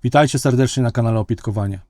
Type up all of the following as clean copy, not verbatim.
Witajcie serdecznie na kanale Opitkowanie.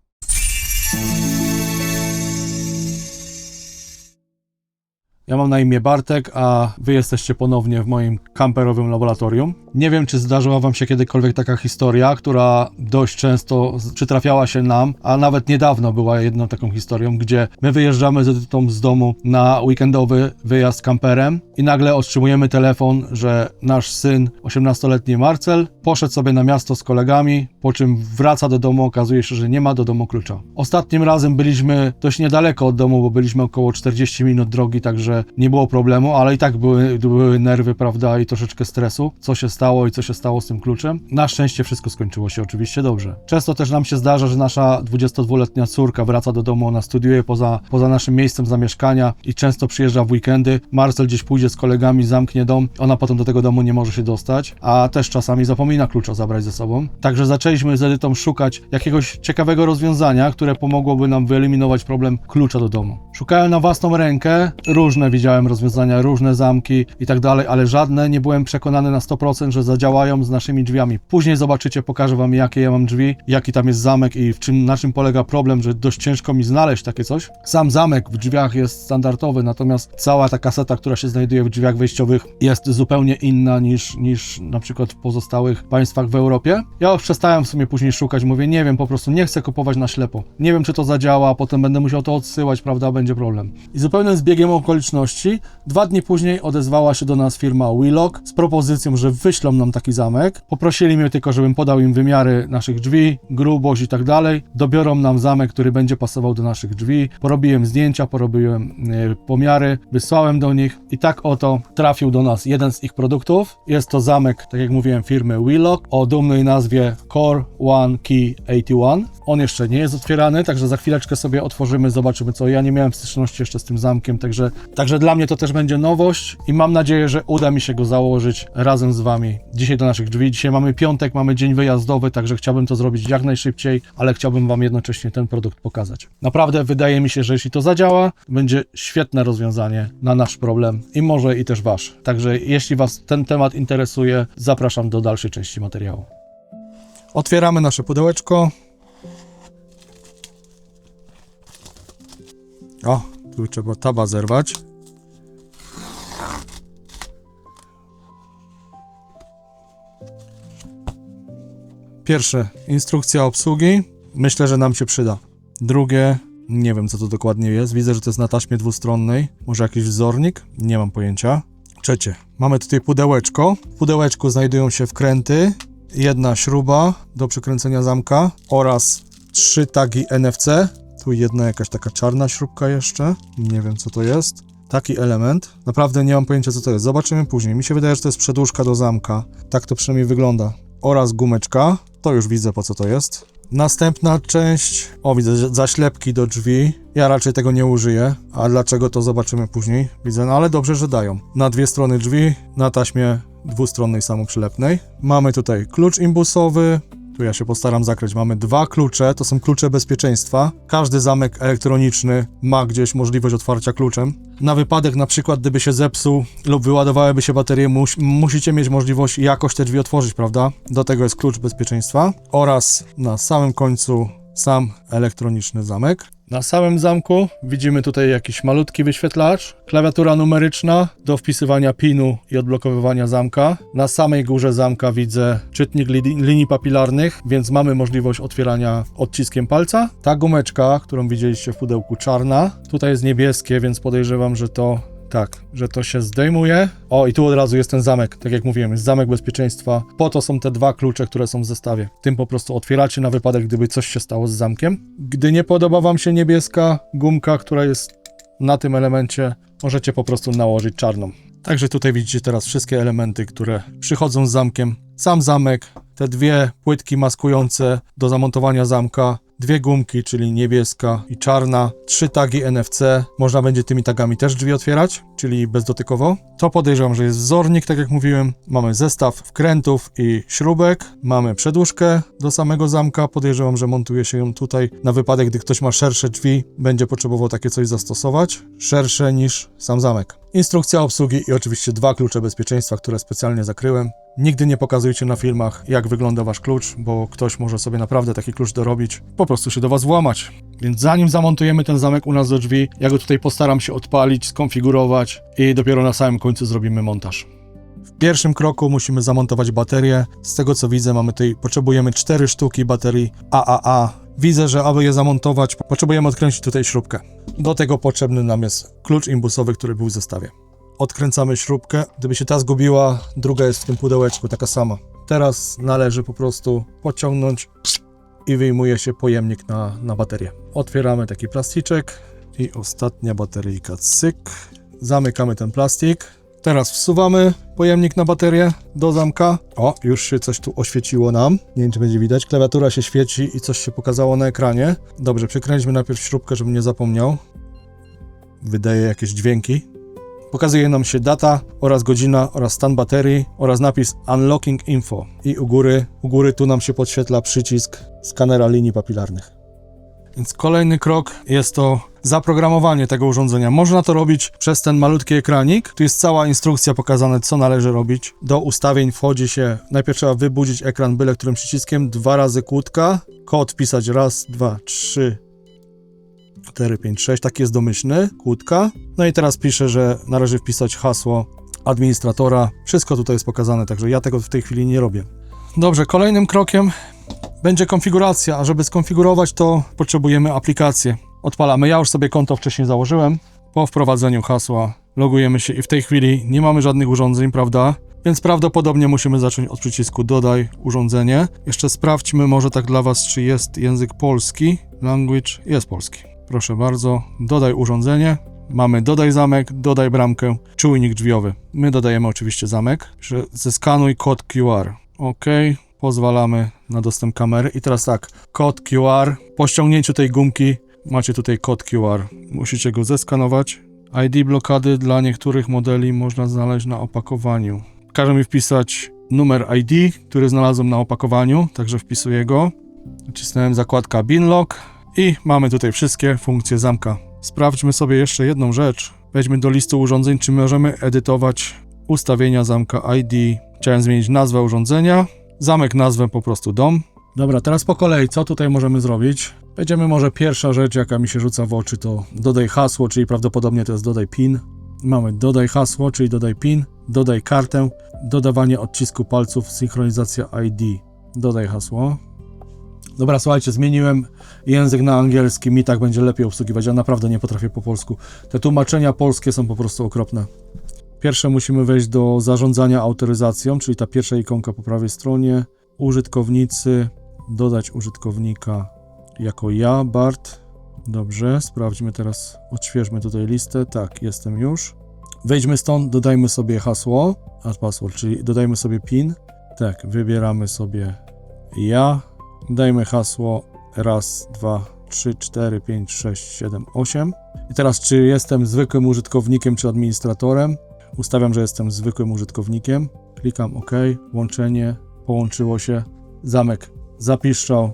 Ja mam na imię Bartek, a wy jesteście ponownie w moim kamperowym laboratorium. Nie wiem, czy zdarzyła wam się kiedykolwiek taka historia, która dość często przytrafiała się nam, a nawet niedawno była jedną taką historią, gdzie my wyjeżdżamy z Edytą z domu na weekendowy wyjazd kamperem i nagle otrzymujemy telefon, że nasz syn, 18-letni Marcel, poszedł sobie na miasto z kolegami, po czym wraca do domu, okazuje się, że nie ma do domu klucza. Ostatnim razem byliśmy dość niedaleko od domu, bo byliśmy około 40 minut drogi, także nie było problemu, ale i tak były nerwy, prawda, i troszeczkę stresu, co się stało i co się stało z tym kluczem. Na szczęście wszystko skończyło się oczywiście dobrze. Często też nam się zdarza, że nasza 22-letnia córka wraca do domu, ona studiuje poza naszym miejscem zamieszkania i często przyjeżdża w weekendy. Marcel gdzieś pójdzie z kolegami, zamknie dom, ona potem do tego domu nie może się dostać, a też czasami zapomina klucza zabrać ze sobą. Także zaczęliśmy z Edytą szukać jakiegoś ciekawego rozwiązania, które pomogłoby nam wyeliminować problem klucza do domu. Szukałem na własną rękę, różne widziałem rozwiązania, różne zamki i tak dalej, ale żadne nie byłem przekonany na 100%, że zadziałają z naszymi drzwiami. Później zobaczycie, pokażę wam, jakie ja mam drzwi, jaki tam jest zamek i na czym polega problem, że dość ciężko mi znaleźć takie coś. Sam zamek w drzwiach jest standardowy, natomiast cała ta kaseta, która się znajduje w drzwiach wejściowych, jest zupełnie inna niż na przykład w pozostałych państwach w Europie. Ja już przestałem w sumie później szukać, mówię, nie wiem, po prostu nie chcę kupować na ślepo. Nie wiem, czy to zadziała, a potem będę musiał to odsyłać, prawda, będzie problem. I zupełnym zbiegiem okoliczności 2 dni później odezwała się do nas firma Wheelock z propozycją, że wyślą nam taki zamek. Poprosili mnie tylko, żebym podał im wymiary naszych drzwi, grubość i tak dalej. Dobiorą nam zamek, który będzie pasował do naszych drzwi. Porobiłem zdjęcia, porobiłem pomiary, wysłałem do nich i tak oto trafił do nas jeden z ich produktów. Jest to zamek, tak jak mówiłem, firmy Wheelock o dumnej nazwie Core One Key 81. On jeszcze nie jest otwierany, także za chwileczkę sobie otworzymy, zobaczymy co. Ja nie miałem styczności jeszcze z tym zamkiem, także dla mnie to też będzie nowość i mam nadzieję, że uda mi się go założyć razem z wami dzisiaj do naszych drzwi. Dzisiaj mamy piątek, mamy dzień wyjazdowy, także chciałbym to zrobić jak najszybciej, ale chciałbym wam jednocześnie ten produkt pokazać. Naprawdę wydaje mi się, że jeśli to zadziała, będzie świetne rozwiązanie na nasz problem i może i też wasz. Także jeśli was ten temat interesuje, zapraszam do dalszej części materiału. Otwieramy nasze pudełeczko. O, tu trzeba taba zerwać. Pierwsze, instrukcja obsługi. Myślę, że nam się przyda. Drugie, nie wiem co to dokładnie jest. Widzę, że to jest na taśmie dwustronnej. Może jakiś wzornik? Nie mam pojęcia. Trzecie, mamy tutaj pudełeczko. W pudełeczku znajdują się wkręty, jedna śruba do przykręcenia zamka oraz 3 tagi NFC. Tu jedna jakaś taka czarna śrubka jeszcze. Nie wiem co to jest. Taki element. Naprawdę nie mam pojęcia co to jest. Zobaczymy później. Mi się wydaje, że to jest przedłużka do zamka. Tak to przynajmniej wygląda. Oraz gumeczka. To już widzę po co to jest. Następna część. O, widzę zaślepki do drzwi. Ja raczej tego nie użyję. A dlaczego to zobaczymy później. Widzę, no ale dobrze, że dają. Na 2 strony drzwi. Na taśmie dwustronnej samoprzylepnej. Mamy tutaj klucz imbusowy. Tu ja się postaram zakryć. Mamy 2 klucze, to są klucze bezpieczeństwa. Każdy zamek elektroniczny ma gdzieś możliwość otwarcia kluczem. Na wypadek na przykład, gdyby się zepsuł lub wyładowałyby się baterie, musicie mieć możliwość jakoś te drzwi otworzyć, prawda? Do tego jest klucz bezpieczeństwa. Oraz na samym końcu sam elektroniczny zamek. Na samym zamku widzimy tutaj jakiś malutki wyświetlacz, klawiatura numeryczna do wpisywania PIN-u i odblokowywania zamka. Na samej górze zamka widzę czytnik linii papilarnych, więc mamy możliwość otwierania odciskiem palca. Ta gumeczka, którą widzieliście w pudełku, czarna. Tutaj jest niebieskie, więc podejrzewam, że to się zdejmuje. O, i tu od razu jest ten zamek, tak jak mówiłem, jest zamek bezpieczeństwa. Po to są te 2 klucze, które są w zestawie. Tym po prostu otwieracie na wypadek, gdyby coś się stało z zamkiem. Gdy nie podoba wam się niebieska gumka, która jest na tym elemencie, możecie po prostu nałożyć czarną. Także tutaj widzicie teraz wszystkie elementy, które przychodzą z zamkiem. Sam zamek, te 2 płytki maskujące do zamontowania zamka, 2 gumki, czyli niebieska i czarna, 3 tagi NFC, można będzie tymi tagami też drzwi otwierać, czyli bezdotykowo. To podejrzewam, że jest wzornik, tak jak mówiłem. Mamy zestaw wkrętów i śrubek, mamy przedłużkę do samego zamka, podejrzewam, że montuje się ją tutaj na wypadek, gdy ktoś ma szersze drzwi, będzie potrzebował takie coś zastosować, szersze niż sam zamek. Instrukcja obsługi i oczywiście 2 klucze bezpieczeństwa, które specjalnie zakryłem. Nigdy nie pokazujcie na filmach, jak wygląda wasz klucz, bo ktoś może sobie naprawdę taki klucz dorobić, po prostu się do was włamać. Więc zanim zamontujemy ten zamek u nas do drzwi, ja go tutaj postaram się odpalić, skonfigurować i dopiero na samym końcu zrobimy montaż. W pierwszym kroku musimy zamontować baterię. Z tego co widzę, potrzebujemy 4 sztuki baterii AAA. Widzę, że aby je zamontować, potrzebujemy odkręcić tutaj śrubkę. Do tego potrzebny nam jest klucz imbusowy, który był w zestawie. Odkręcamy śrubkę. Gdyby się ta zgubiła, druga jest w tym pudełeczku, taka sama. Teraz należy po prostu podciągnąć i wyjmuje się pojemnik na baterię. Otwieramy taki plasticzek i ostatnia bateryjka, cyk. Zamykamy ten plastik. Teraz wsuwamy pojemnik na baterię do zamka. O, już się coś tu oświeciło nam. Nie wiem, czy będzie widać. Klawiatura się świeci i coś się pokazało na ekranie. Dobrze, przykręćmy najpierw śrubkę, żebym nie zapomniał. Wydaje jakieś dźwięki. Pokazuje nam się data oraz godzina oraz stan baterii oraz napis Unlocking Info. I u góry tu nam się podświetla przycisk skanera linii papilarnych. Więc kolejny krok jest to zaprogramowanie tego urządzenia. Można to robić przez ten malutki ekranik. Tu jest cała instrukcja pokazana, co należy robić. Do ustawień wchodzi się, najpierw trzeba wybudzić ekran byle którym przyciskiem, 2 razy kłódka, kod wpisać 1, 2, 3, 4, 5, 6, taki jest domyślny, kłódka. No i teraz piszę, że należy wpisać hasło administratora. Wszystko tutaj jest pokazane, także ja tego w tej chwili nie robię. Dobrze, kolejnym krokiem będzie konfiguracja, a żeby skonfigurować to potrzebujemy aplikację. Odpalamy, ja już sobie konto wcześniej założyłem. Po wprowadzeniu hasła logujemy się i w tej chwili nie mamy żadnych urządzeń, prawda? Więc prawdopodobnie musimy zacząć od przycisku dodaj urządzenie. Jeszcze sprawdźmy może tak dla was, czy jest język polski. Language jest polski. Proszę bardzo, dodaj urządzenie. Mamy dodaj zamek, dodaj bramkę, czujnik drzwiowy. My dodajemy oczywiście zamek. Zeskanuj kod QR. OK. Pozwalamy na dostęp kamery. I teraz tak, kod QR. Po ściągnięciu tej gumki macie tutaj kod QR. Musicie go zeskanować. ID blokady dla niektórych modeli można znaleźć na opakowaniu. Każe mi wpisać numer ID, który znalazłem na opakowaniu, także wpisuję go. Nacisnąłem zakładka Binlock i mamy tutaj wszystkie funkcje zamka. Sprawdźmy sobie jeszcze jedną rzecz. Wejdźmy do listy urządzeń, czy możemy edytować ustawienia zamka ID. Chciałem zmienić nazwę urządzenia. Zamek nazwę po prostu dom. Dobra, teraz po kolei, co tutaj możemy zrobić? Będziemy może pierwsza rzecz, jaka mi się rzuca w oczy, to dodaj hasło, czyli prawdopodobnie to jest dodaj PIN. Mamy dodaj hasło, czyli dodaj PIN, dodaj kartę, dodawanie odcisku palców, synchronizacja ID. Dodaj hasło. Dobra, słuchajcie, zmieniłem język na angielski, mi tak będzie lepiej obsługiwać, ja naprawdę nie potrafię po polsku. Te tłumaczenia polskie są po prostu okropne. Pierwsze musimy wejść do zarządzania autoryzacją, czyli ta pierwsza ikonka po prawej stronie. Użytkownicy, dodać użytkownika jako ja, Bart. Dobrze, sprawdźmy teraz, odświeżmy tutaj listę. Tak, jestem już. Wejdźmy stąd, dodajmy sobie hasło, add password, czyli dodajmy sobie PIN. Tak, wybieramy sobie ja. Dajmy hasło 1, 2, 3, 4, 5, 6, 7, 8. I teraz, czy jestem zwykłym użytkownikiem, czy administratorem? Ustawiam, że jestem zwykłym użytkownikiem. Klikam OK, łączenie, połączyło się, zamek zapiszczał,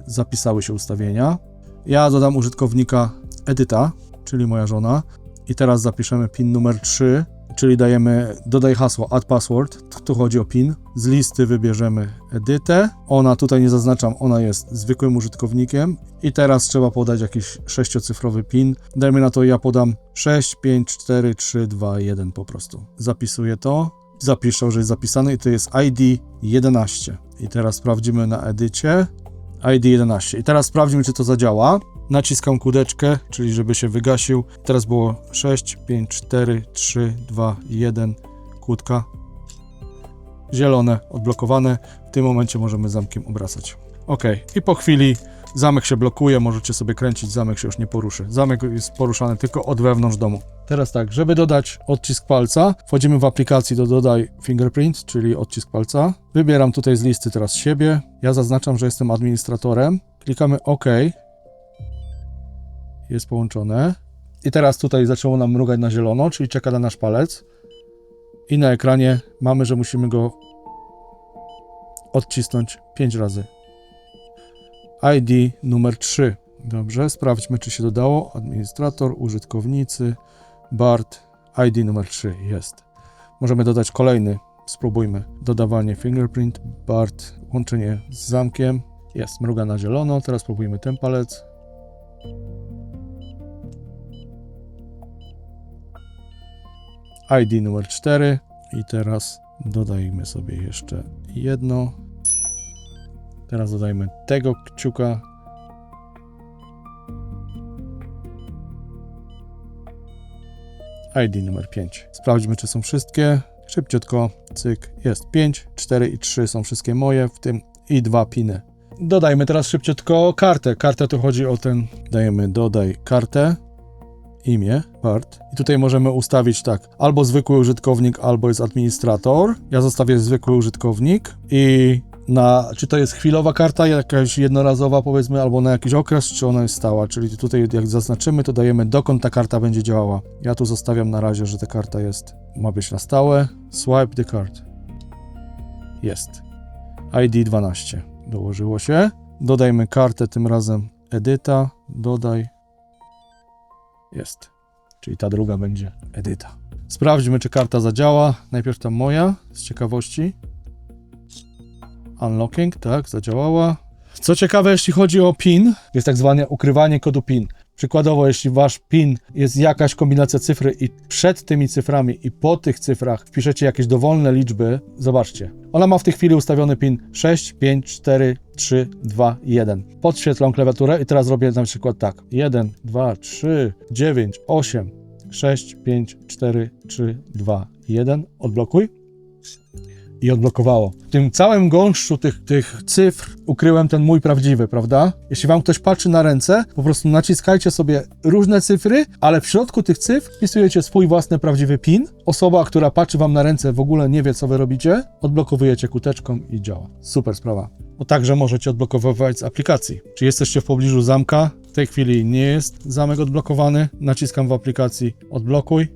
zapisały się ustawienia. Ja dodam użytkownika Edyta, czyli moja żona. I teraz zapiszemy PIN numer 3, czyli dajemy, dodaj hasło add password, tu chodzi o PIN. Z listy wybierzemy Edytę. Ona, tutaj nie zaznaczam, ona jest zwykłym użytkownikiem. I teraz trzeba podać jakiś 6-cyfrowy PIN. Dajmy na to, ja podam 6, 5, 4, 3, 2, 1 po prostu. Zapisuję to. Zapiszę, że jest zapisane i to jest ID 11. I teraz sprawdzimy na Edycie. ID 11. I teraz sprawdzimy, czy to zadziała. Naciskam kółdeczkę, czyli żeby się wygasił. Teraz było 6, 5, 4, 3, 2, 1. Kłódka. Zielone, odblokowane. W tym momencie możemy zamkiem obracać. OK. I po chwili zamek się blokuje, możecie sobie kręcić, zamek się już nie poruszy. Zamek jest poruszany tylko od wewnątrz domu. Teraz tak, żeby dodać odcisk palca, wchodzimy w aplikacji do dodaj fingerprint, czyli odcisk palca. Wybieram tutaj z listy teraz siebie. Ja zaznaczam, że jestem administratorem. Klikamy OK. Jest połączone. I teraz tutaj zaczęło nam mrugać na zielono, czyli czeka na nasz palec. I na ekranie mamy, że musimy go odcisnąć 5 razy. ID numer 3. Dobrze, sprawdźmy, czy się dodało. Administrator, użytkownicy, BART, ID numer 3 jest. Możemy dodać kolejny. Spróbujmy. Dodawanie fingerprint, BART, łączenie z zamkiem. Jest, mruga na zielono. Teraz spróbujmy ten palec. ID numer 4 i teraz dodajmy sobie jeszcze jedno. Teraz dodajmy tego kciuka. ID numer 5. Sprawdźmy, czy są wszystkie. Szybciutko, cyk, jest 5, 4 i 3 są wszystkie moje, w tym i 2 piny. Dodajmy teraz szybciutko kartę. Kartę tu chodzi o ten, dajemy dodaj kartę, imię, BART. I tutaj możemy ustawić tak, albo zwykły użytkownik, albo jest administrator. Ja zostawię zwykły użytkownik i czy to jest chwilowa karta, jakaś jednorazowa powiedzmy, albo na jakiś okres, czy ona jest stała, czyli tutaj jak zaznaczymy, to dajemy dokąd ta karta będzie działała. Ja tu zostawiam na razie, że ta karta ma być na stałe. Swipe the card. Jest. ID 12. Dołożyło się. Dodajmy kartę, tym razem edyta, dodaj. Jest. Czyli ta druga będzie edyta. Sprawdźmy, czy karta zadziała. Najpierw ta moja, z ciekawości. Unlocking, tak, zadziałała. Co ciekawe, jeśli chodzi o PIN, jest tak zwane ukrywanie kodu PIN. Przykładowo, jeśli wasz PIN jest jakaś kombinacja cyfry i przed tymi cyframi i po tych cyfrach wpiszecie jakieś dowolne liczby, zobaczcie. Ona ma w tej chwili ustawiony PIN 6, 5, 4, 3, 2, 1. Podświetlam klawiaturę i teraz robię na przykład tak. 1, 2, 3, 9, 8, 6, 5, 4, 3, 2, 1. Odblokuj. I odblokowało. W tym całym gąszczu tych cyfr ukryłem ten mój prawdziwy, prawda? Jeśli wam ktoś patrzy na ręce, po prostu naciskajcie sobie różne cyfry, ale w środku tych cyfr wpisujecie swój własny prawdziwy PIN. Osoba, która patrzy wam na ręce, w ogóle nie wie, co wy robicie. Odblokowujecie kuteczką i działa. Super sprawa. Bo także możecie odblokowywać z aplikacji. Czy jesteście w pobliżu zamka? W tej chwili nie jest zamek odblokowany. Naciskam w aplikacji odblokuj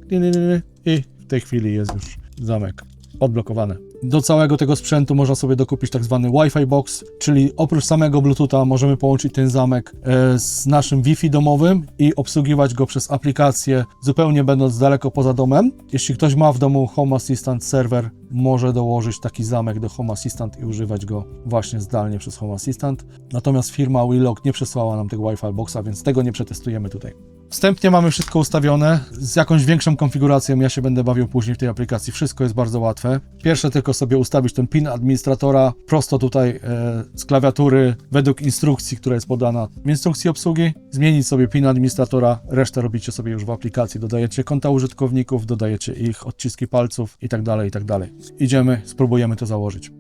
i w tej chwili jest już zamek odblokowany. Do całego tego sprzętu można sobie dokupić tak zwany Wi-Fi box, czyli oprócz samego Bluetootha możemy połączyć ten zamek z naszym Wi-Fi domowym i obsługiwać go przez aplikację, zupełnie będąc daleko poza domem. Jeśli ktoś ma w domu Home Assistant serwer, może dołożyć taki zamek do Home Assistant i używać go właśnie zdalnie przez Home Assistant. Natomiast firma Willock nie przesłała nam tego Wi-Fi boxa, więc tego nie przetestujemy tutaj. Wstępnie mamy wszystko ustawione, z jakąś większą konfiguracją ja się będę bawił później w tej aplikacji, wszystko jest bardzo łatwe. Pierwsze tylko sobie ustawić ten PIN administratora prosto tutaj z klawiatury według instrukcji, która jest podana w instrukcji obsługi, zmienić sobie PIN administratora, resztę robicie sobie już w aplikacji, dodajecie konta użytkowników, dodajecie ich odciski palców i tak dalej, i tak dalej. Idziemy, spróbujemy to założyć.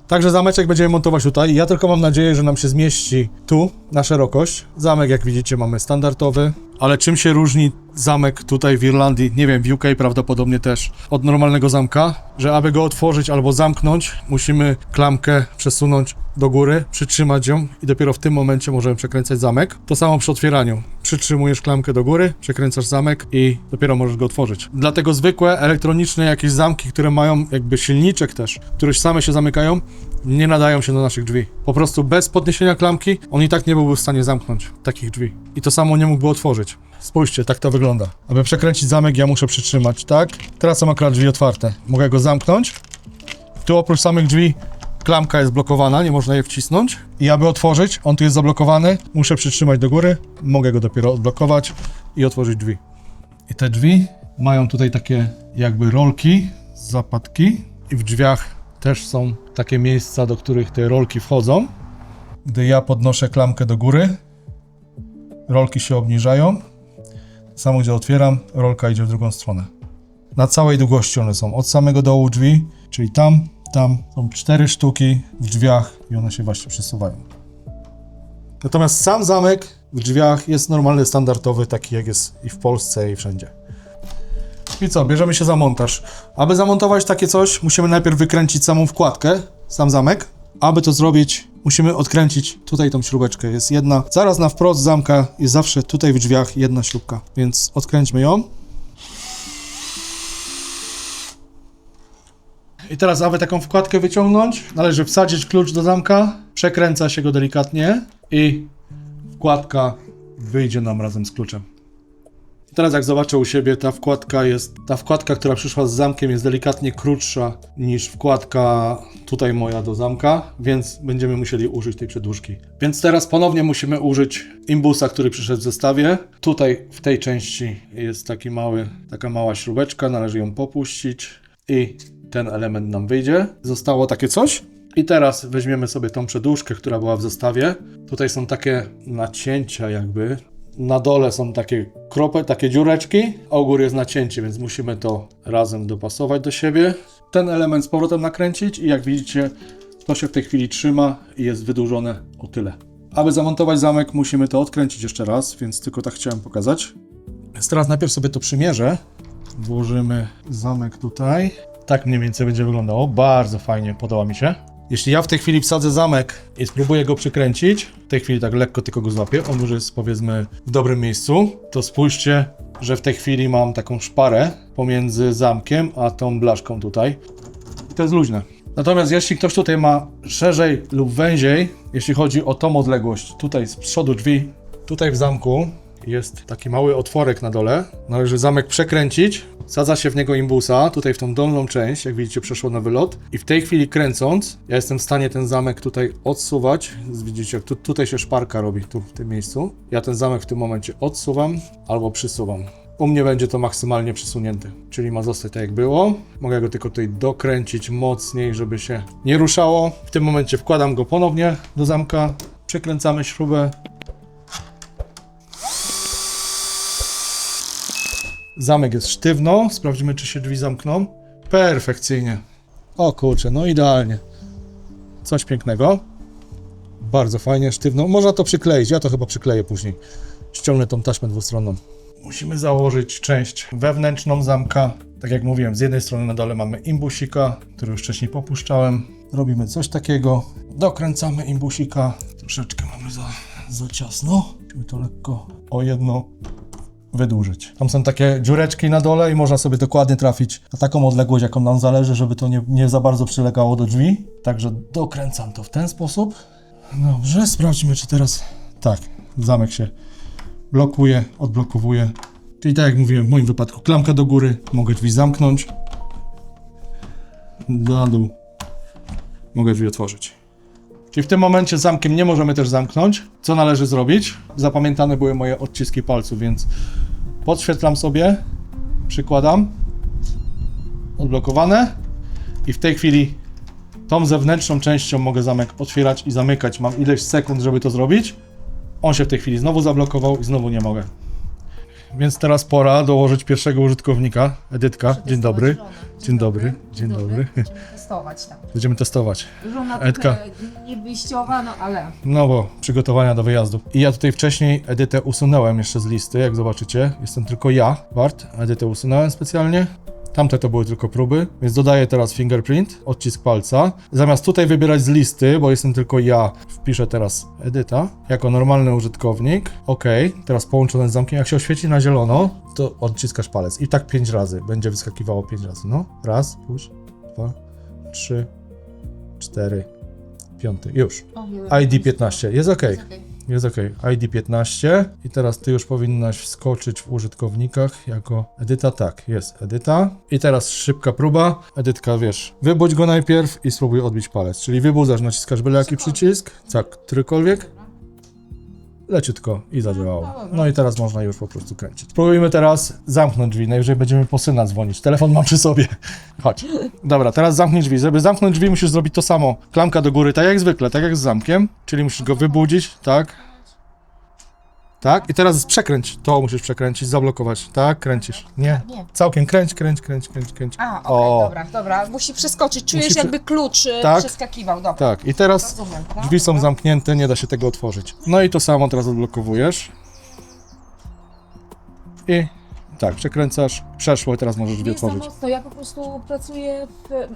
Także zameczek będziemy montować tutaj. Ja tylko mam nadzieję, że nam się zmieści tu na szerokość. Zamek, jak widzicie, mamy standardowy. Ale czym się różni zamek tutaj w Irlandii, nie wiem, w UK prawdopodobnie też, od normalnego zamka? Że aby go otworzyć albo zamknąć, musimy klamkę przesunąć do góry, przytrzymać ją i dopiero w tym momencie możemy przekręcać zamek. To samo przy otwieraniu. Przytrzymujesz klamkę do góry, przekręcasz zamek i dopiero możesz go otworzyć. Dlatego zwykłe, elektroniczne jakieś zamki, które mają jakby silniczek też, które same się zamykają, nie nadają się do naszych drzwi. Po prostu bez podniesienia klamki on i tak nie byłby w stanie zamknąć takich drzwi. I to samo nie mógłby otworzyć. Spójrzcie, tak to wygląda. Aby przekręcić zamek, ja muszę przytrzymać, tak? Teraz są akurat drzwi otwarte. Mogę go zamknąć. Tu oprócz samych drzwi klamka jest blokowana, nie można jej wcisnąć. I aby otworzyć, on tu jest zablokowany, muszę przytrzymać do góry, mogę go dopiero odblokować i otworzyć drzwi. I te drzwi mają tutaj takie jakby rolki, zapadki i w drzwiach też są takie miejsca, do których te rolki wchodzą. Gdy ja podnoszę klamkę do góry, rolki się obniżają. Samo gdzie otwieram, rolka idzie w drugą stronę. Na całej długości one są, od samego dołu drzwi, czyli tam są 4 sztuki w drzwiach i one się właśnie przesuwają. Natomiast sam zamek w drzwiach jest normalny, standardowy, taki jak jest i w Polsce i wszędzie. I co, bierzemy się za montaż. Aby zamontować takie coś, musimy najpierw wykręcić samą wkładkę, sam zamek. Aby to zrobić, musimy odkręcić tutaj tą śrubeczkę. Jest jedna, zaraz na wprost zamka jest zawsze tutaj w drzwiach jedna śrubka, więc odkręćmy ją. I teraz, aby taką wkładkę wyciągnąć, należy wsadzić klucz do zamka, przekręca się go delikatnie i wkładka wyjdzie nam razem z kluczem. I teraz jak zobaczę u siebie, ta wkładka, która przyszła z zamkiem, jest delikatnie krótsza niż wkładka tutaj moja do zamka, więc będziemy musieli użyć tej przedłużki. Więc teraz ponownie musimy użyć imbusa, który przyszedł w zestawie. Tutaj w tej części jest taka mała śrubeczka, należy ją popuścić i ten element nam wyjdzie. Zostało takie coś. I teraz weźmiemy sobie tą przedłużkę, która była w zestawie. Tutaj są takie nacięcia jakby. Na dole są takie kropy, takie dziureczki, a u góry jest nacięcie, więc musimy to razem dopasować do siebie. Ten element z powrotem nakręcić i jak widzicie, to się w tej chwili trzyma i jest wydłużone o tyle. Aby zamontować zamek, musimy to odkręcić jeszcze raz, więc tylko tak chciałem pokazać. Więc teraz najpierw sobie to przymierzę. Włożymy zamek tutaj. Tak mniej więcej będzie wyglądało. Bardzo fajnie, podoba mi się. Jeśli ja w tej chwili wsadzę zamek i spróbuję go przykręcić, w tej chwili tak lekko tylko go złapię, on już jest powiedzmy w dobrym miejscu, to spójrzcie, że w tej chwili mam taką szparę pomiędzy zamkiem a tą blaszką tutaj. I to jest luźne. Natomiast jeśli ktoś tutaj ma szerzej lub węziej, jeśli chodzi o tą odległość, tutaj z przodu drzwi, tutaj w zamku jest taki mały otworek na dole, należy zamek przekręcić, wsadza się w niego imbusa, tutaj w tą dolną część, jak widzicie przeszło na wylot i w tej chwili kręcąc, ja jestem w stanie ten zamek tutaj odsuwać, widzicie jak tutaj się szparka robi, tu w tym miejscu, ja ten zamek w tym momencie odsuwam albo przysuwam. U mnie będzie to maksymalnie przysunięte, czyli ma zostać tak jak było, mogę go tylko tutaj dokręcić mocniej, żeby się nie ruszało, w tym momencie wkładam go ponownie do zamka, przekręcamy śrubę. Zamek jest sztywno, sprawdzimy czy się drzwi zamkną. Perfekcyjnie. O kurczę, no idealnie. Coś pięknego. Bardzo fajnie, sztywno. Można to przykleić, ja to chyba przykleję później. Ściągnę tą taśmę dwustronną. Musimy założyć część wewnętrzną zamka. Tak jak mówiłem, z jednej strony na dole mamy imbusika, który już wcześniej popuszczałem. Robimy coś takiego. Dokręcamy imbusika. Troszeczkę mamy za ciasno. Musimy to lekko o jedno wydłużyć. Tam są takie dziureczki na dole i można sobie dokładnie trafić na taką odległość, jaką nam zależy, żeby to nie za bardzo przylegało do drzwi. Także dokręcam to w ten sposób. Dobrze, sprawdźmy, czy teraz... Tak, zamek się blokuje, odblokowuje. Czyli tak jak mówiłem, w moim wypadku klamka do góry, mogę drzwi zamknąć. Na dół mogę drzwi otworzyć. Czyli w tym momencie zamkiem nie możemy też zamknąć. Co należy zrobić? Zapamiętane były moje odciski palców, więc podświetlam sobie, przykładam, odblokowane i w tej chwili tą zewnętrzną częścią mogę zamek otwierać i zamykać. Mam ileś sekund, żeby to zrobić. On się w tej chwili znowu zablokował i znowu nie mogę. Więc teraz pora dołożyć pierwszego użytkownika, Edytka. Dzień dobry. Dzień dobry. Dzień dobry. Będziemy testować tam. Będziemy testować. Żona Edka. nie wyjściowa, no ale... No bo przygotowania do wyjazdu. I ja tutaj wcześniej Edytę usunąłem jeszcze z listy, jak zobaczycie. Jestem tylko ja, Bart. Edytę usunąłem specjalnie. Tamte to były tylko próby, więc dodaję teraz fingerprint, odcisk palca. Zamiast tutaj wybierać z listy, bo jestem tylko ja, wpiszę teraz Edyta jako normalny użytkownik. OK, teraz połączone z zamkiem. Jak się oświeci na zielono, to odciskasz palec. I tak 5 razy. Będzie wyskakiwało 5 razy. No, raz, push, 2, 3, 4, 5. Już. ID 15. Jest OK. Jest OK. ID 15 i teraz ty już powinnaś wskoczyć w użytkownikach jako Edyta. Tak, jest Edyta. I teraz szybka próba. Edytka, wiesz, wybudź go najpierw i spróbuj odbić palec. Czyli wybudzasz, naciskasz byle jaki przycisk. Tak, którykolwiek. Leciutko i zadziałało. No i teraz można już po prostu kręcić. Spróbujmy teraz zamknąć drzwi. Najwyżej będziemy po syna dzwonić. Telefon mam przy sobie. Chodź. Dobra, teraz zamknij drzwi. Żeby zamknąć drzwi, musisz zrobić to samo. Klamka do góry, tak jak zwykle, tak jak z zamkiem. Czyli musisz go wybudzić, tak. Tak, i teraz przekręć. To musisz przekręcić, zablokować. Tak, kręcisz. Nie. Całkiem kręć. A, O. dobra. Musi przeskoczyć. Czujesz Musi jakby klucz Tak. przeskakiwał. Dobra. Tak, i teraz Rozumiem, no. drzwi są zamknięte, nie da się tego otworzyć. No i to samo teraz odblokowujesz. I Tak, przekręcasz, przeszło i teraz możesz drzwi Nie za otworzyć. mocno, ja po prostu pracuję,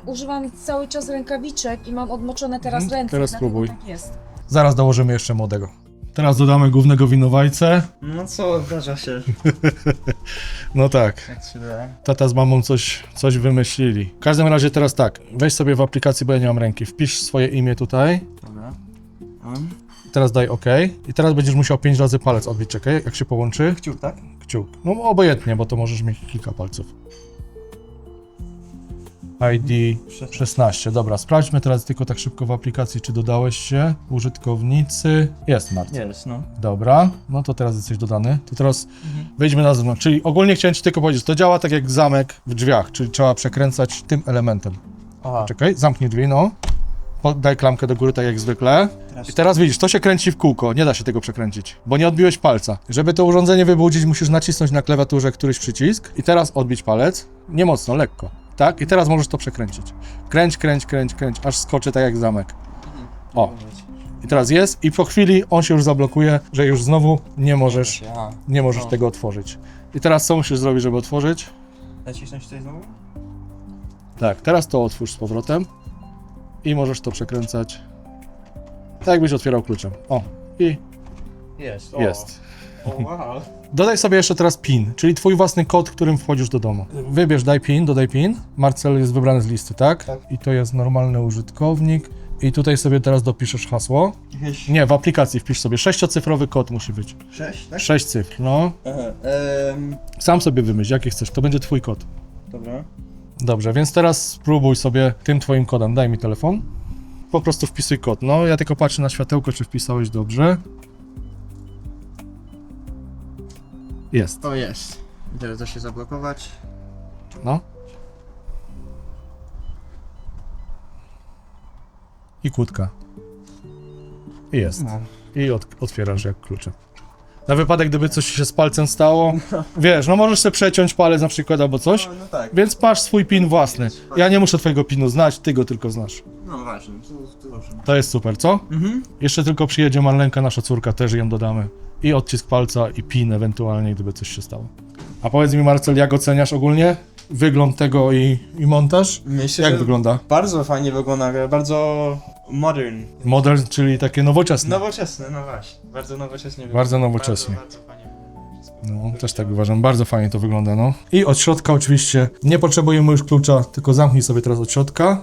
używam cały czas rękawiczek i mam odmoczone teraz Mhm, ręce. teraz dlatego spróbuj. Tak jest. Zaraz dołożymy jeszcze młodego. Teraz dodamy głównego winowajcę. No co, zdarza się. No tak, Jak się da. tata z mamą coś wymyślili. W każdym razie teraz tak, weź sobie w aplikacji, bo ja nie mam ręki, wpisz swoje imię tutaj, Dobra. teraz daj OK i teraz będziesz musiał 5 razy palec odbić, czekaj, jak się połączy. Kciuk, tak? Kciuk. No obojętnie, bo to możesz mieć kilka palców. ID 16. Dobra, sprawdźmy teraz tylko tak szybko w aplikacji, czy dodałeś się. Użytkownicy. Jest, Marcin. Jest, no. Dobra, no to teraz jesteś dodany. To teraz wejdźmy na zewnątrz. Czyli ogólnie chciałem ci tylko powiedzieć, to działa tak jak zamek w drzwiach, czyli trzeba przekręcać tym elementem. Aha. Czekaj, zamknij drzwi, no. Daj klamkę do góry, tak jak zwykle. I teraz widzisz, to się kręci w kółko, nie da się tego przekręcić, bo nie odbiłeś palca. Żeby to urządzenie wybudzić, musisz nacisnąć na klawiaturze któryś przycisk i teraz odbić palec, nie mocno, lekko, tak? I teraz możesz to przekręcić. Kręć, kręć, kręć, kręć, aż skoczy tak jak zamek. O, i teraz jest i po chwili on się już zablokuje, że już znowu nie możesz Aha. tego otworzyć. I teraz co musisz zrobić, żeby otworzyć? Nacisnąć tutaj znowu? Tak, teraz to otwórz z powrotem i możesz to przekręcać tak jakbyś otwierał kluczem. O, i Jest. jest. O, wow. Dodaj sobie jeszcze teraz PIN, czyli twój własny kod, którym wchodzisz do domu. Wybierz dodaj PIN. Marcel jest wybrany z listy, tak? Tak. I to jest normalny użytkownik. I tutaj sobie teraz dopiszesz hasło. Jakieś Nie, w aplikacji wpisz sobie 6-cyfrowy kod musi być. 6, tak? 6 cyfr, no. Aha. Sam sobie wymyśl, jaki chcesz, to będzie twój kod. Dobra. Dobrze, więc teraz spróbuj sobie tym twoim kodem. Daj mi telefon. Po prostu wpisuj kod. No, ja tylko patrzę na światełko, czy wpisałeś dobrze. Jest. To jest. I teraz da się zablokować. No. I kłódka. I jest. No. I otwierasz jak kluczem. Na wypadek, gdyby coś się z palcem stało, wiesz, no możesz sobie przeciąć palec na przykład albo coś, No tak. więc masz swój PIN własny. Ja nie muszę twojego PIN-u znać, ty go tylko znasz. No właśnie, to dobrze. To jest super, co? Mhm. Jeszcze tylko przyjedzie Marlenka, nasza córka, też ją dodamy. I odcisk palca, i PIN ewentualnie, gdyby coś się stało. A powiedz mi, Marcel, jak oceniasz ogólnie wygląd tego i montaż? Myślę, Jak że wygląda? bardzo fajnie wygląda, bardzo modern. Model, czyli takie nowoczesne. Nowoczesne, no właśnie. Bardzo nowoczesnie wygląda. Bardzo nowocześnie. Bardzo fajnie wygląda. No, też tak uważam, bardzo fajnie to wygląda, no. I od środka oczywiście nie potrzebujemy już klucza, tylko zamknij sobie teraz od środka.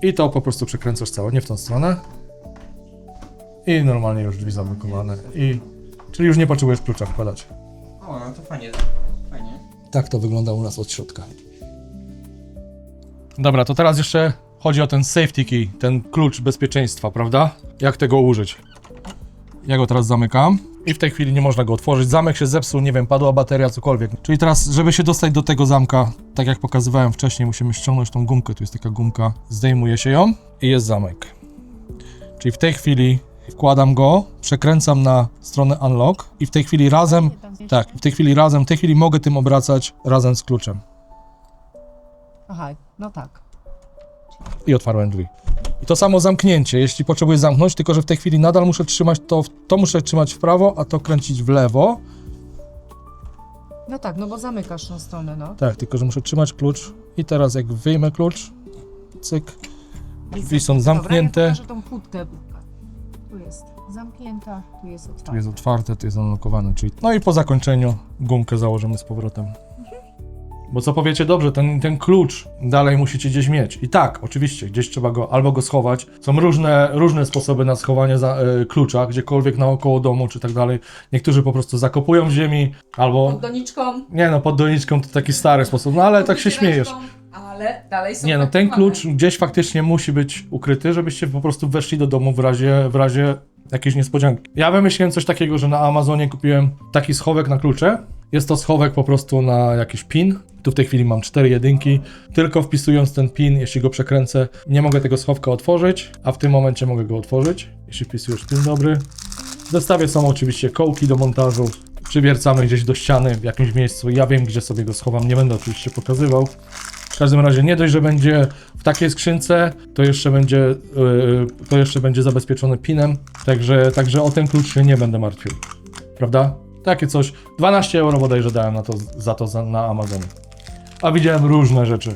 I to po prostu przekręcasz całe, nie w tą stronę. I normalnie już drzwi zablokowane. Czyli już nie potrzebujesz klucza wkładać. O, no to fajnie. Fajnie. Tak to wygląda u nas od środka. Dobra, to teraz jeszcze chodzi o ten safety key, ten klucz bezpieczeństwa, prawda? Jak tego użyć? Ja go teraz zamykam i w tej chwili nie można go otworzyć. Zamek się zepsuł, nie wiem, padła bateria, cokolwiek. Czyli teraz, żeby się dostać do tego zamka, tak jak pokazywałem wcześniej, musimy ściągnąć tą gumkę. Tu jest taka gumka, zdejmuje się ją i jest zamek. Czyli w tej chwili wkładam go, przekręcam na stronę unlock i w tej chwili razem, tak, w tej chwili mogę tym obracać razem z kluczem. Aha, no tak. I otwarłem drzwi. I to samo zamknięcie, jeśli potrzebuję zamknąć, tylko że w tej chwili nadal muszę trzymać to muszę trzymać w prawo, a to kręcić w lewo. No tak, no bo zamykasz tą stronę, no. Tak, tylko że muszę trzymać klucz i teraz jak wyjmę klucz, cyk, drzwi są zamknięte. Dobra, ja pokażę tą kłódkę. Tu jest zamknięta, tu jest Tu otwarta. jest otwarte, tu jest unlockowane, czyli... No i po zakończeniu gumkę założymy z powrotem. Bo co powiecie, dobrze, ten klucz dalej musicie gdzieś mieć. I tak, oczywiście, gdzieś trzeba go albo go schować. Są różne sposoby na schowanie klucza, gdziekolwiek naokoło domu czy tak dalej. Niektórzy po prostu zakopują w ziemi, albo... Pod doniczką. Nie no, pod doniczką to taki stary sposób, no ale tak się śmiejesz. Ale dalej są Nie no, ten traktowane. klucz gdzieś faktycznie musi być ukryty, żebyście po prostu weszli do domu w razie jakiejś niespodzianki. Ja wymyśliłem coś takiego, że na Amazonie kupiłem taki schowek na klucze. Jest to schowek po prostu na jakiś PIN. Tu w tej chwili mam 4 jedynki. Tylko wpisując ten PIN, jeśli go przekręcę, nie mogę tego schowka otworzyć, a w tym momencie mogę go otworzyć, jeśli wpisujesz PIN dobry. W zestawie są oczywiście kołki do montażu. Przywiercamy gdzieś do ściany w jakimś miejscu. Ja wiem, gdzie sobie go schowam, nie będę oczywiście pokazywał. W każdym razie nie dość, że będzie w takiej skrzynce, to jeszcze będzie zabezpieczony PIN-em, także o ten klucz się nie będę martwił. Prawda? Takie coś. 12 euro bodajże dałem za to na Amazonie. A widziałem różne rzeczy.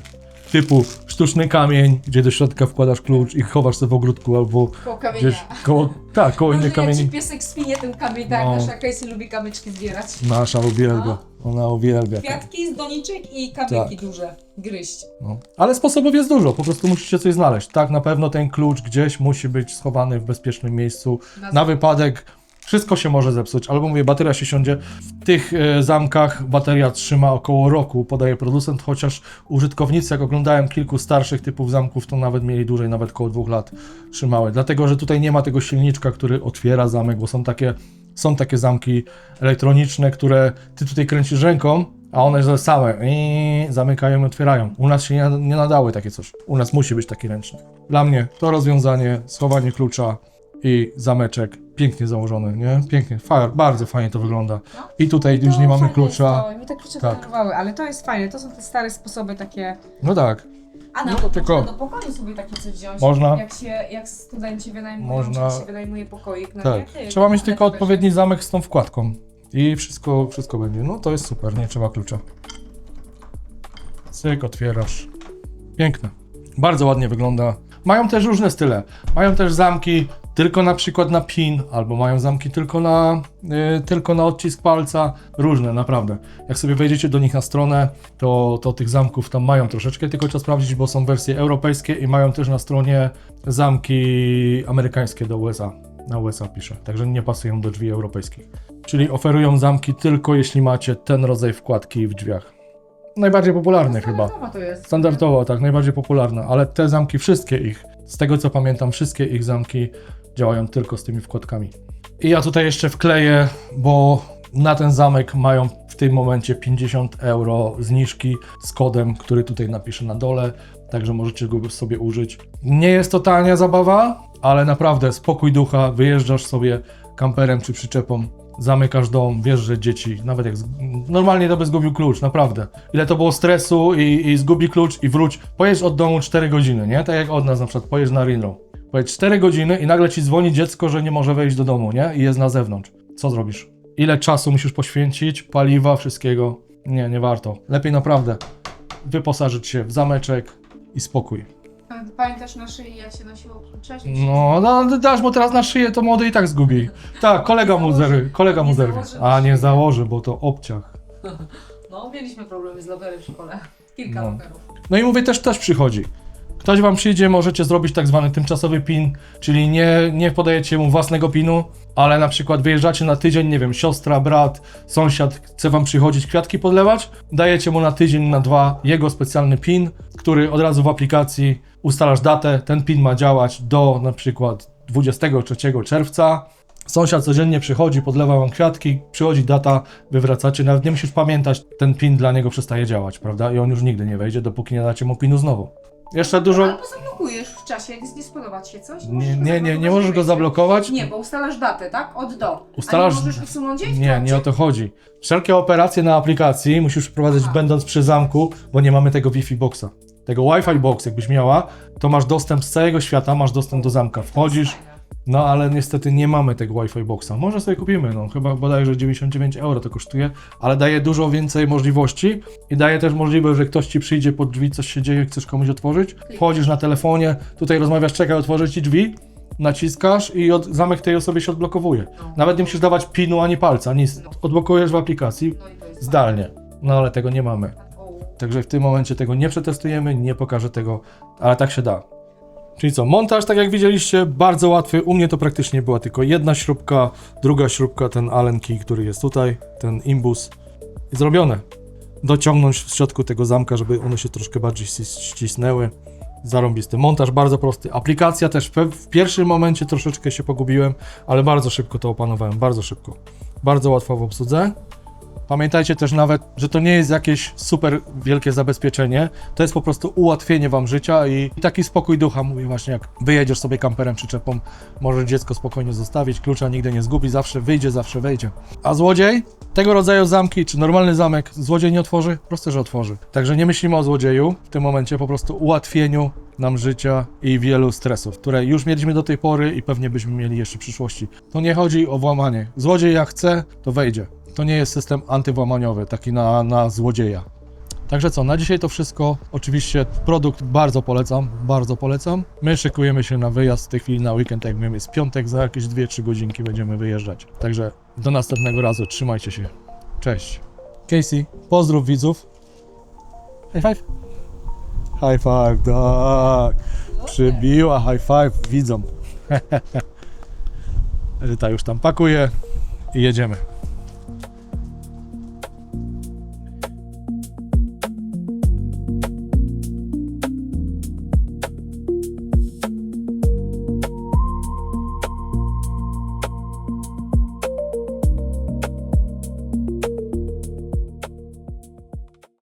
Typu sztuczny kamień, gdzie do środka wkładasz klucz i chowasz sobie w ogródku albo Koło kamienia. gdzieś koło... Tak, koło innych Jak ci kamieni. piesek spinie ten kamień, tak, No. nasza Casey lubi kamyczki zbierać. Nasza uwielbia. Ona uwielbia. Kwiatki z doniczek i kamyki duże gryźć. No. Ale sposobów jest dużo, po prostu musicie coś znaleźć. Tak, na pewno ten klucz gdzieś musi być schowany w bezpiecznym miejscu. Na wypadek wszystko się może zepsuć. Albo mówię, bateria się siądzie. W tych zamkach bateria trzyma około roku, podaje producent, chociaż użytkownicy, jak oglądałem kilku starszych typów zamków, to nawet mieli dłużej, nawet około 2 lat trzymały. Dlatego, że tutaj nie ma tego silniczka, który otwiera zamek, bo są takie zamki elektroniczne, które ty tutaj kręcisz ręką, a one same zamykają i otwierają. U nas się nie nadały takie coś. U nas musi być taki ręczny. Dla mnie to rozwiązanie, schowanie klucza i zameczek pięknie założony, nie? Pięknie, bardzo fajnie to wygląda. I tutaj już nie mamy klucza. Mi te klucze Tak. denerwowały, ale to jest fajne, to są te stare sposoby takie... No tak, A No to tylko- można do pokoju sobie takie coś wziąć. Można. Jak studenci wynajmują, Można. jak się wynajmuje pokoik. No tak. nie? Ty, Trzeba mieć ale tylko to odpowiedni zamek z tą wkładką. I wszystko będzie. No to jest super, nie trzeba klucza. Cyk, otwierasz. Piękne. Bardzo ładnie wygląda. Mają też różne style. Mają też zamki tylko na przykład na pin, albo mają zamki tylko na odcisk palca. Różne, naprawdę. Jak sobie wejdziecie do nich na stronę, to tych zamków tam mają troszeczkę, tylko trzeba sprawdzić, bo są wersje europejskie i mają też na stronie zamki amerykańskie do USA. Na USA pisze, także nie pasują do drzwi europejskich. Czyli oferują zamki tylko jeśli macie ten rodzaj wkładki w drzwiach. Najbardziej popularny chyba. Standardowo to jest. Standardowo, tak, najbardziej popularna, ale te zamki, wszystkie ich, z tego co pamiętam, wszystkie ich zamki działają tylko z tymi wkładkami. I ja tutaj jeszcze wkleję, bo na ten zamek mają w tym momencie 50 euro zniżki z kodem, który tutaj napiszę na dole, także możecie go sobie użyć. Nie jest to tania zabawa, ale naprawdę spokój ducha, wyjeżdżasz sobie kamperem czy przyczepą, zamykasz dom, wiesz, że dzieci, nawet jak normalnie to by zgubił klucz, naprawdę. Ile to było stresu i zgubi klucz i wróć. Pojedź od domu 4 godziny, nie? Tak jak od nas na przykład, pojedź na Rinro. Pojedź 4 godziny i nagle ci dzwoni dziecko, że nie może wejść do domu, nie? I jest na zewnątrz. Co zrobisz? Ile czasu musisz poświęcić, paliwa, wszystkiego? Nie warto. Lepiej naprawdę wyposażyć się w zameczek i spokój. Pamiętasz na szyi, jak się nosiło klucze? No, dasz mu teraz na szyję, to młody i tak zgubi. Tak, kolega mu zerwie. A nie założy, bo to obciach. No, mieliśmy problemy z logerem w szkole. Kilka No. logerów. No i mówię, też przychodzi. Ktoś wam przyjdzie, możecie zrobić tak zwany tymczasowy PIN, czyli nie podajecie mu własnego PIN-u, ale na przykład wyjeżdżacie na tydzień, nie wiem, siostra, brat, sąsiad chce wam przychodzić kwiatki podlewać, dajecie mu na tydzień, na 2 jego specjalny PIN, który od razu w aplikacji ustalasz datę, ten PIN ma działać do na przykład 23 czerwca. Sąsiad codziennie przychodzi, podlewa wam kwiatki, przychodzi data, wy wracacie, nawet nie musisz pamiętać, ten PIN dla niego przestaje działać, prawda? I on już nigdy nie wejdzie, dopóki nie dacie mu PIN-u znowu. Jeszcze dużo... Albo zablokujesz w czasie, jak nie spodoba ci się coś. Nie możesz go zablokować. Nie, bo ustalasz datę, tak? Od do. Ustalasz- A nie możesz usunąć jej w Nie trakcie? o to chodzi. Wszelkie operacje na aplikacji musisz przeprowadzać będąc przy zamku, bo nie mamy tego Wi-Fi boxa. Tego Wi-Fi box jakbyś miała, to masz dostęp z całego świata, masz dostęp do zamka. Wchodzisz, no ale niestety nie mamy tego Wi-Fi boxa. Może sobie kupimy, no chyba bodajże 99 euro to kosztuje, ale daje dużo więcej możliwości i daje też możliwość, że ktoś ci przyjdzie pod drzwi, coś się dzieje, chcesz komuś otworzyć, wchodzisz na telefonie, tutaj rozmawiasz, czekaj, otworzę ci drzwi, naciskasz i zamek tej osobie się odblokowuje. Nawet nie musisz dawać PIN-u ani palca, nic. Odblokujesz w aplikacji No i to jest zdalnie. No ale tego nie mamy. O. Także w tym momencie tego nie przetestujemy, nie pokażę tego, ale tak się da. Czyli co, montaż, tak jak widzieliście, bardzo łatwy. U mnie to praktycznie była tylko jedna śrubka, druga śrubka, ten Allen key, który jest tutaj, ten imbus. I zrobione. Dociągnąć w środku tego zamka, żeby one się troszkę bardziej ścisnęły. Zarąbisty montaż, bardzo prosty. Aplikacja też w pierwszym momencie troszeczkę się pogubiłem, ale bardzo szybko to opanowałem, bardzo szybko. Bardzo łatwo w obsłudze. Pamiętajcie też nawet, że to nie jest jakieś super wielkie zabezpieczenie, to jest po prostu ułatwienie wam życia i taki spokój ducha, mówię właśnie, jak wyjedziesz sobie kamperem, przyczepą, możesz dziecko spokojnie zostawić, klucza nigdy nie zgubi, zawsze wyjdzie, zawsze wejdzie. A złodziej? Tego rodzaju zamki, czy normalny zamek, złodziej nie otworzy? Proste, że otworzy. Także nie myślimy o złodzieju, w tym momencie po prostu ułatwieniu nam życia i wielu stresów, które już mieliśmy do tej pory i pewnie byśmy mieli jeszcze w przyszłości. To nie chodzi o włamanie. Złodziej jak chce, to wejdzie. To nie jest system antywłamaniowy, taki na złodzieja. Także co, na dzisiaj to wszystko. Oczywiście produkt bardzo polecam, bardzo polecam. My szykujemy się na wyjazd w tej chwili na weekend, jak wiem, jest piątek, za jakieś 2-3 godzinki będziemy wyjeżdżać. Także do następnego razu, trzymajcie się. Cześć. Casey, pozdrów widzów. High five. High five, tak. Przybiła high five widzom. Edyta już tam pakuje i jedziemy.